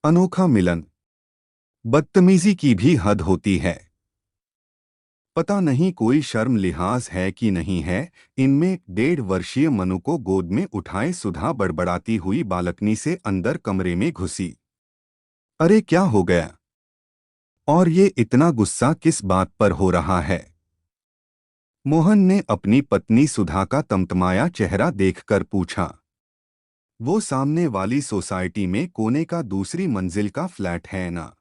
अनोखा मिलन। बदतमीजी की भी हद होती है। पता नहीं कोई शर्म लिहाज है कि नहीं है। इनमें 1.5 वर्षीय मनु को गोद में उठाए सुधा बड़बड़ाती हुई बालकनी से अंदर कमरे में घुसी। अरे क्या हो गया? और ये इतना गुस्सा किस बात पर हो रहा है? मोहन ने अपनी पत्नी सुधा का तमतमाया चेहरा देखकर पूछा। वो सामने वाली सोसाइटी में कोने का दूसरी मंजिल का फ्लैट है ना?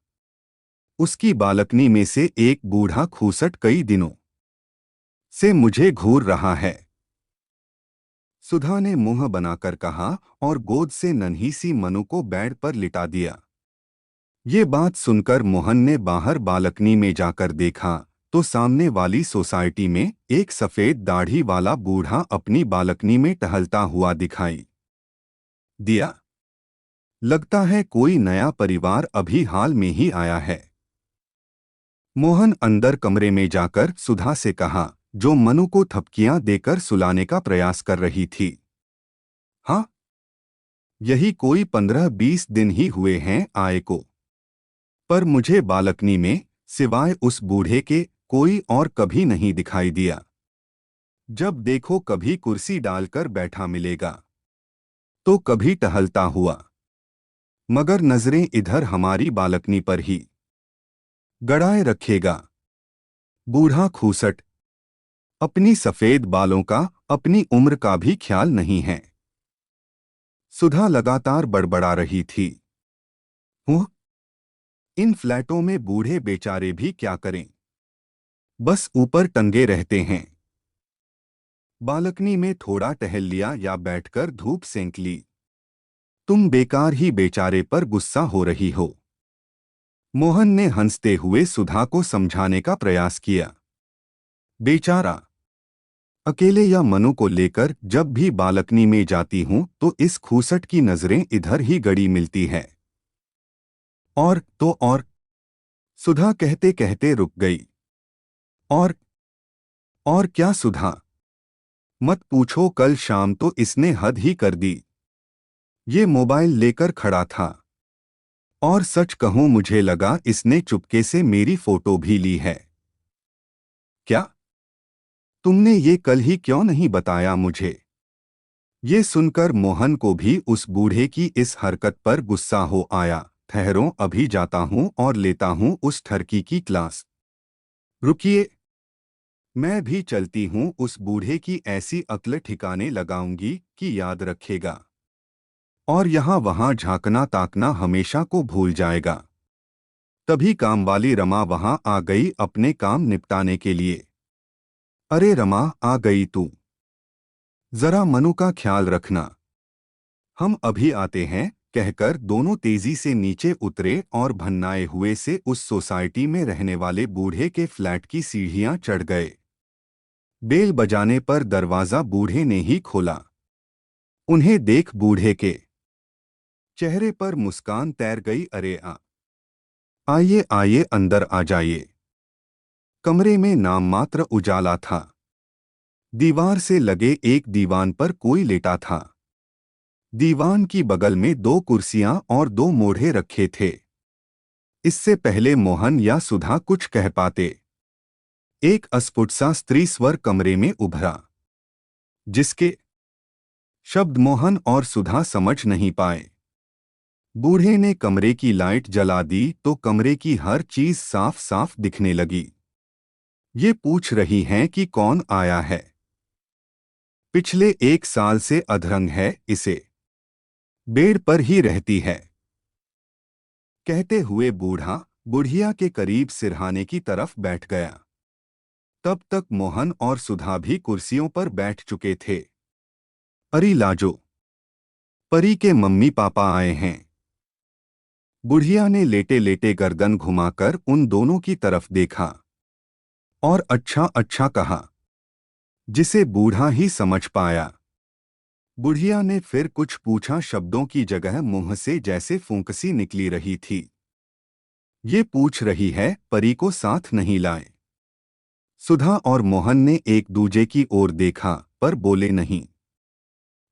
उसकी बालकनी में से एक बूढ़ा खूसट कई दिनों से मुझे घूर रहा है। सुधा ने मुंह बनाकर कहा और गोद से नन्ही सी मनु को बेड पर लिटा दिया। ये बात सुनकर मोहन ने बाहर बालकनी में जाकर देखा तो सामने वाली सोसाइटी में एक सफेद दाढ़ी वाला बूढ़ा अपनी बालकनी में टहलता हुआ दिखाई दिया। लगता है कोई नया परिवार अभी हाल में ही आया है। मोहन अंदर कमरे में जाकर सुधा से कहा, जो मनु को थपकियां देकर सुलाने का प्रयास कर रही थी। हाँ, यही कोई 15-20 दिन ही हुए हैं आए को। पर मुझे बालकनी में सिवाय उस बूढ़े के कोई और कभी नहीं दिखाई दिया। जब देखो कभी कुर्सी डालकर बैठा मिलेगा तो कभी टहलता हुआ, मगर नजरें इधर हमारी बालकनी पर ही गड़ाए रखेगा। बूढ़ा खूसट, अपनी सफेद बालों का अपनी उम्र का भी ख्याल नहीं है। सुधा लगातार बड़बड़ा रही थी। हुँ? इन फ्लैटों में बूढ़े बेचारे भी क्या करें, बस ऊपर टंगे रहते हैं। बालकनी में थोड़ा टहल लिया या बैठकर धूप सेंक ली। तुम बेकार ही बेचारे पर गुस्सा हो रही हो। मोहन ने हंसते हुए सुधा को समझाने का प्रयास किया। बेचारा, अकेले या मनु को लेकर जब भी बालकनी में जाती हूं तो इस खूसट की नजरें इधर ही गड़ी मिलती है। और तो और, सुधा कहते कहते रुक गई। और और क्या सुधा? मत पूछो, कल शाम तो इसने हद ही कर दी। ये मोबाइल लेकर खड़ा था और सच कहूं मुझे लगा इसने चुपके से मेरी फोटो भी ली है। क्या? तुमने ये कल ही क्यों नहीं बताया मुझे? ये सुनकर मोहन को भी उस बूढ़े की इस हरकत पर गुस्सा हो आया। ठहरो, अभी जाता हूं और लेता हूं उस ठरकी की क्लास। रुकिए, मैं भी चलती हूं, उस बूढ़े की ऐसी अक्ल ठिकाने लगाऊंगी कि याद रखेगा और यहाँ वहां झांकना ताकना हमेशा को भूल जाएगा। तभी कामवाली रमा वहां आ गई अपने काम निपटाने के लिए। अरे रमा, आ गई तू? जरा मनु का ख्याल रखना, हम अभी आते हैं, कहकर दोनों तेजी से नीचे उतरे और भन्नाए हुए से उस सोसाइटी में रहने वाले बूढ़े के फ्लैट की सीढ़ियां चढ़ गए। बेल बजाने पर दरवाजा बूढ़े ने ही खोला। उन्हें देख बूढ़े के चेहरे पर मुस्कान तैर गई। अरे आइए आइए, अंदर आ जाइए। कमरे में नाममात्र उजाला था। दीवार से लगे एक दीवान पर कोई लेटा था। दीवान की बगल में 2 कुर्सियां और 2 मोढ़े रखे थे। इससे पहले मोहन या सुधा कुछ कह पाते, एक अस्फुट सा स्त्री स्वर कमरे में उभरा, जिसके शब्द मोहन और सुधा समझ नहीं पाए। बूढ़े ने कमरे की लाइट जला दी तो कमरे की हर चीज साफ साफ दिखने लगी। ये पूछ रही हैं कि कौन आया है। पिछले 1 साल से अधरंग है इसे, बेड पर ही रहती है। कहते हुए बूढ़ा बुढ़िया के करीब सिरहाने की तरफ बैठ गया। तब तक मोहन और सुधा भी कुर्सियों पर बैठ चुके थे। अरे लाजो, परी के मम्मी पापा आए हैं। बुढ़िया ने लेटे लेटे गर्दन घुमाकर उन दोनों की तरफ देखा और अच्छा अच्छा कहा, जिसे बूढ़ा ही समझ पाया। बुढ़िया ने फिर कुछ पूछा, शब्दों की जगह मुंह से जैसे फूंकसी निकली रही थी। ये पूछ रही है परी को साथ नहीं लाए। सुधा और मोहन ने एक दूजे की ओर देखा पर बोले नहीं।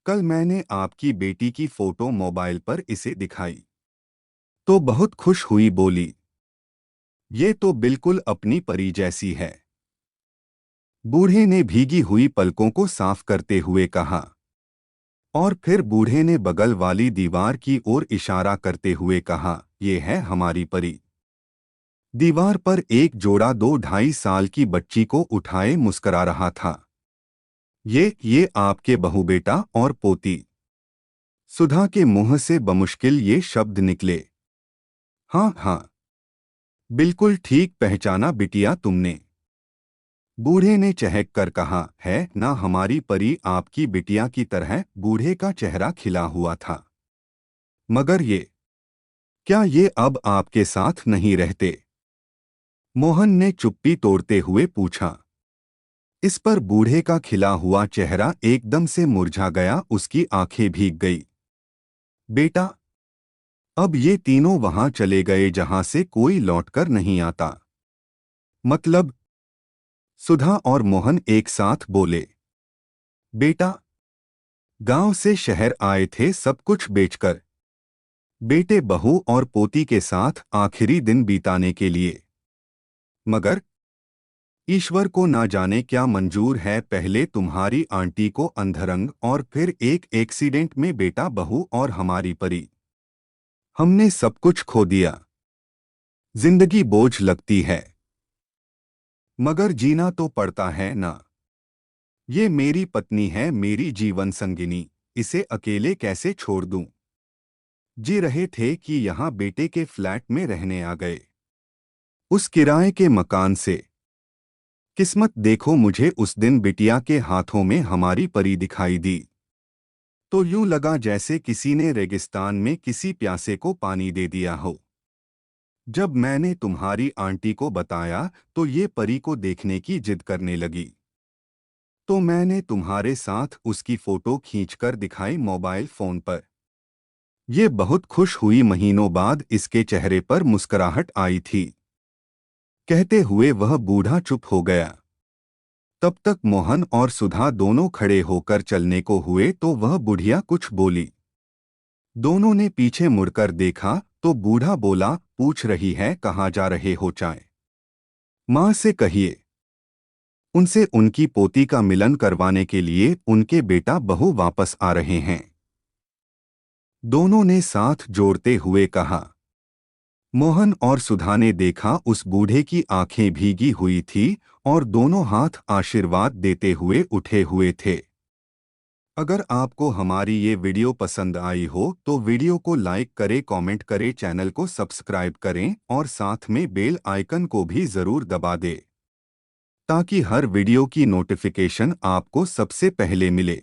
कल मैंने आपकी बेटी की फोटो मोबाइल पर इसे दिखाई। तो बहुत खुश हुई बोली, ये तो बिल्कुल अपनी परी जैसी है। बूढ़े ने भीगी हुई पलकों को साफ करते हुए कहा। और फिर बूढ़े ने बगल वाली दीवार की ओर इशारा करते हुए कहा, ये है हमारी परी। दीवार पर एक जोड़ा 2-2.5 साल की बच्ची को उठाए मुस्करा रहा था। ये आपके बहू बेटा और पोती। सुधा के मुंह से बमुश्किल ये शब्द निकले। हाँ हाँ, बिल्कुल ठीक पहचाना बिटिया तुमने। बूढ़े ने चहक कर कहा, है ना हमारी परी आपकी बिटिया की तरह। बूढ़े का चेहरा खिला हुआ था। मगर क्या ये अब आपके साथ नहीं रहते? मोहन ने चुप्पी तोड़ते हुए पूछा। इस पर बूढ़े का खिला हुआ चेहरा एकदम से मुरझा गया, उसकी आंखें भीग गई। बेटा, अब ये तीनों वहां चले गए जहां से कोई लौटकर नहीं आता। मतलब? सुधा और मोहन एक साथ बोले। बेटा, गांव से शहर आए थे सब कुछ बेचकर, बेटे बहू और पोती के साथ आखिरी दिन बिताने के लिए। मगर ईश्वर को ना जाने क्या मंजूर है, पहले तुम्हारी आंटी को अंधरंग और फिर एक एक्सीडेंट में बेटा बहू और हमारी परी। हमने सब कुछ खो दिया। जिंदगी बोझ लगती है, मगर जीना तो पड़ता है ना। ये मेरी पत्नी है, मेरी जीवन संगिनी, इसे अकेले कैसे छोड़ दूं? जी रहे थे कि यहाँ बेटे के फ्लैट में रहने आ गए, उस किराए के मकान से। किस्मत देखो, मुझे उस दिन बिटिया के हाथों में हमारी परी दिखाई दी तो यूं लगा जैसे किसी ने रेगिस्तान में किसी प्यासे को पानी दे दिया हो। जब मैंने तुम्हारी आंटी को बताया तो ये परी को देखने की जिद करने लगी। तो मैंने तुम्हारे साथ उसकी फोटो खींचकर दिखाई मोबाइल फोन पर। ये बहुत खुश हुई, महीनों बाद इसके चेहरे पर मुस्कुराहट आई थी। कहते हुए वह बूढ़ा चुप हो गया। तब तक मोहन और सुधा दोनों खड़े होकर चलने को हुए तो वह बुढ़िया कुछ बोली। दोनों ने पीछे मुड़कर देखा तो बूढ़ा बोला, पूछ रही है कहाँ जा रहे हो? चाय माँ से कहिए, उनसे उनकी पोती का मिलन करवाने के लिए उनके बेटा बहू वापस आ रहे हैं। दोनों ने साथ जोड़ते हुए कहा। मोहन और सुधा ने देखा उस बूढ़े की आंखें भीगी हुई थी और दोनों हाथ आशीर्वाद देते हुए उठे हुए थे। अगर आपको हमारी ये वीडियो पसंद आई हो तो वीडियो को लाइक करें, कमेंट करें, चैनल को सब्सक्राइब करें और साथ में बेल आइकन को भी ज़रूर दबा दें ताकि हर वीडियो की नोटिफिकेशन आपको सबसे पहले मिले।